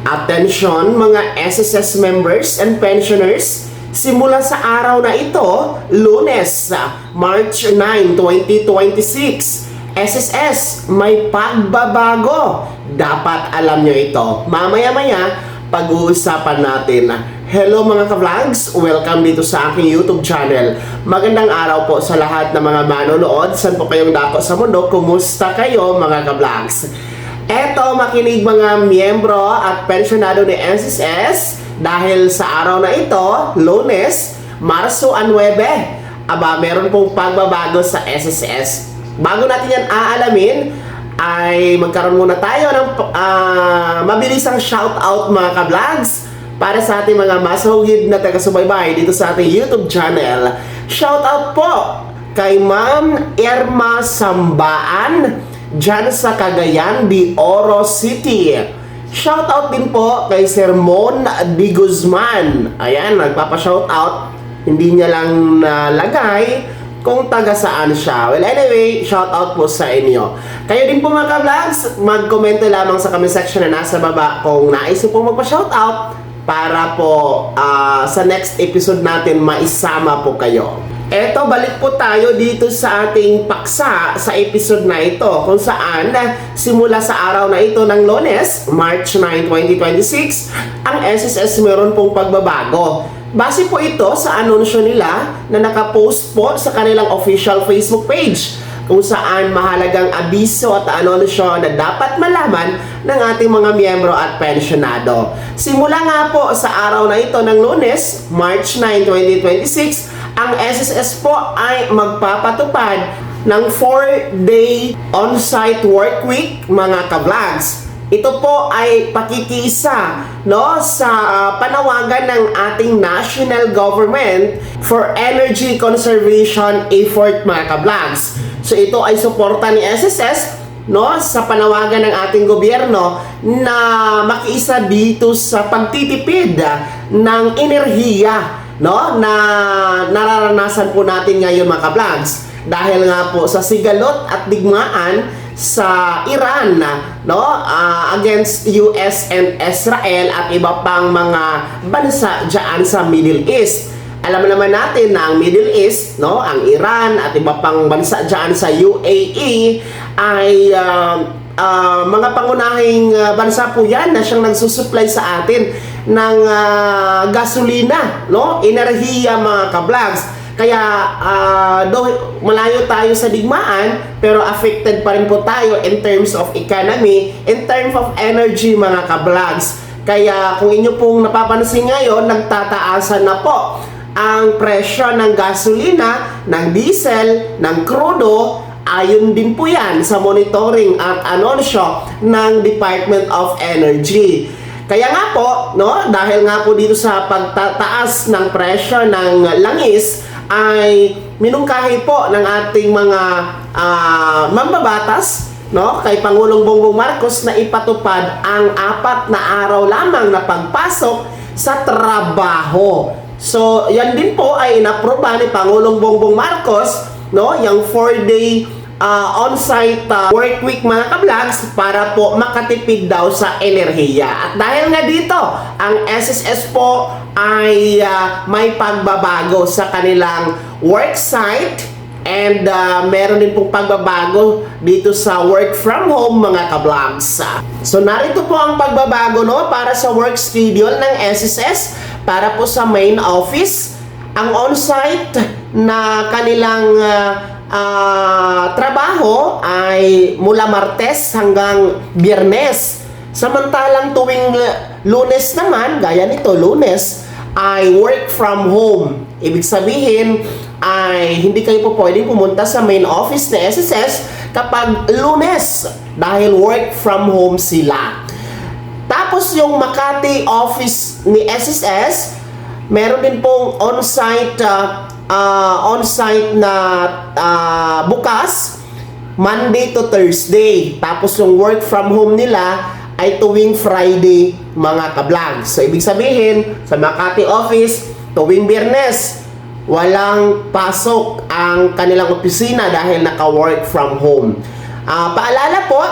Attention mga SSS members and pensioners, simula sa araw na ito, Lunes, March 9, 2026, SSS may pagbabago. Dapat alam nyo ito. Mamaya-maya, pag-uusapan natin. Hello mga ka-vlogs! Welcome dito sa aking YouTube channel. Magandang araw po sa lahat ng mga manonood. Saan po kayong dako sa mundo? Kumusta kayo mga ka-vlogs? Eto, makinig mga miyembro at pensionado ni SSS dahil sa araw na ito, Lunes, Marso 9, meron pong pagbabago sa SSS. Bago natin yan aalamin, ay magkaroon muna tayo ng mabilisang shoutout mga ka-vlogs para sa ating mga masahugid na taga-subaybay dito sa ating YouTube channel. Shoutout po kay Ma'am Irma Sambaan dyan sa Cagayan de Oro City. Shoutout din po kay Sir Mon de Guzman. Ayan, nagpapa-shoutout. Hindi niya lang nalagay kung taga saan siya. Well, anyway, shoutout po sa inyo. Kayo din po mga ka-vlogs, mag-comment lamang sa comment section na nasa baba kung nais po magpa-shoutout para po sa next episode natin maisama po kayo. Eto, balik po tayo dito sa ating paksa sa episode na ito kung saan simula sa araw na ito ng Lunes, March 9, 2026, ang SSS meron pong pagbabago. Base po ito sa anunsyo nila na nakapost po sa kanilang official Facebook page kung saan mahalagang abiso at anunsyo na dapat malaman ng ating mga miyembro at pensionado. Simula nga po sa araw na ito ng Lunes, March 9, 2026, ang SSS po ay magpapatupad ng 4-day on-site work week mga ka-vlogs. Ito po ay pakikisa sa panawagan ng ating national government for energy conservation effort mga ka-vlogs. So ito ay suporta ni SSS sa panawagan ng ating gobyerno na makiisa dito sa pagtitipid ng enerhiya na nararanasan po natin ngayon mga ka-vlogs dahil nga po sa sigalot at digmaan sa Iran against US and Israel at iba pang mga bansa dyan sa Middle East. Alam naman natin na ang Middle East, ang Iran at iba pang bansa dyan sa UAE ay mga pangunahing bansa po yan na siyang nagsusupply sa atin ng gasolina, enerhiya mga ka-vlogs. Kaya malayo tayo sa digmaan pero affected pa rin po tayo in terms of economy, in terms of energy mga ka-vlogs. Kaya kung inyo pong napapansin ngayon, nagtataasan na po ang presyo ng gasolina, ng diesel, ng crudo. Ayon din po yan sa monitoring at anunsyo ng Department of Energy. Kaya nga po, dahil nga po dito sa pagtataas ng presyo ng langis, ay minungkahi po ng ating mga mambabatas kay Pangulong Bongbong Marcos na ipatupad ang 4 na araw lamang na pagpasok sa trabaho. So, yan din po ay inaproba ni Pangulong Bongbong Marcos, yung 4-day on-site work week mga ka-vlogs para po makatipid daw sa enerhiya. At dahil nga dito, ang SSS po ay may pagbabago sa kanilang work site and meron din pong pagbabago dito sa work from home mga ka-vlogs. So narito po ang pagbabago para sa work schedule ng SSS para po sa main office. Ang on-site na kanilang trabaho ay mula Martes hanggang Biyernes. Samantalang tuwing Lunes naman, gaya nito, Lunes, ay work from home. Ibig sabihin ay hindi kayo po pwedeng pumunta sa main office ng SSS kapag Lunes dahil work from home sila. Tapos yung Makati office ni SSS, meron din pong on-site na bukas Monday to Thursday. Tapos yung work from home nila ay tuwing Friday mga ka-vlogs. So ibig sabihin sa Makati office tuwing Biyernes walang pasok ang kanilang opisina dahil naka-work from home. Paalala po,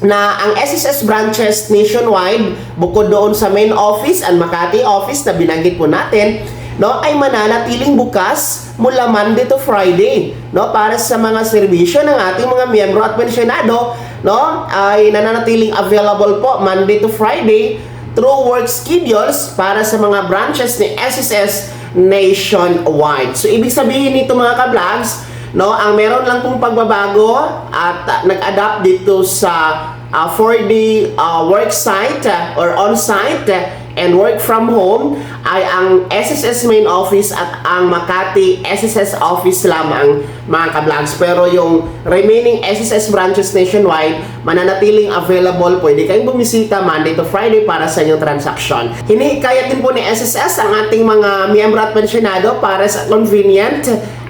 na ang SSS branches nationwide, bukod doon sa main office and Makati office na binanggit po natin, no, ay mananatiling bukas mula Monday to Friday, no, para sa mga serbisyo ng ating mga miyembro at pensyonado, no, ay nananatiling available po Monday to Friday through work schedules para sa mga branches ni SSS nationwide. So ibig sabihin nito mga ka-vlogs, no, ang meron lang pong pagbabago at nag-adapt dito sa 4D work site or on-site and work from home ay ang SSS main office at ang Makati SSS office lamang mga ka-vlogs. Pero yung remaining SSS branches nationwide mananatiling available. Pwede kayong bumisita Monday to Friday para sa inyong transaksyon. Hinihikayat din po ni SSS ang ating mga miyembro at pensyonado para sa convenient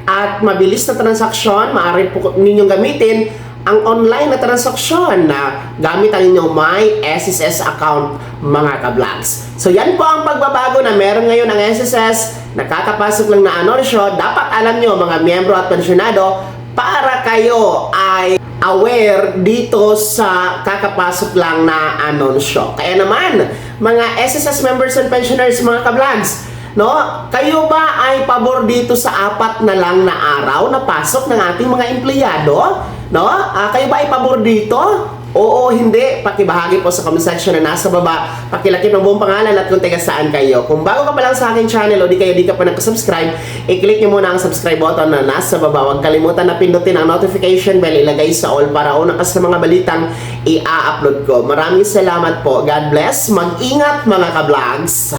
at mabilis na transaksyon. Maaari po ninyong gamitin ang online na transaksyon na gamit ang inyong My SSS account mga ka-vlogs. So yan po ang pagbabago na meron ngayon ang SSS. Nakakapasok lang na anunsyo. Dapat alam nyo mga miyembro at pensyonado para kayo ay aware dito sa kakapasok lang na anunsyo. Kaya naman mga SSS members and pensioners mga ka-vlogs, no, kayo ba ay pabor dito sa 4 na lang na araw na pasok ng ating mga empleyado? No? Kayo ba ay pabor dito? Oo, hindi. Pakibahagi po sa comment section na nasa baba. Pakilakip ng buong pangalan at kung taga saan kayo. Kung bago ka pa lang sa aking channel o di ka pa nagka-subscribe, i-click nyo muna ang subscribe button na nasa baba. Huwag kalimutan na pindutin ang notification bell, ilagay sa all para una ka sa mga balitang i-upload ko. Maraming salamat po. God bless. Mag-ingat mga ka-vlogs.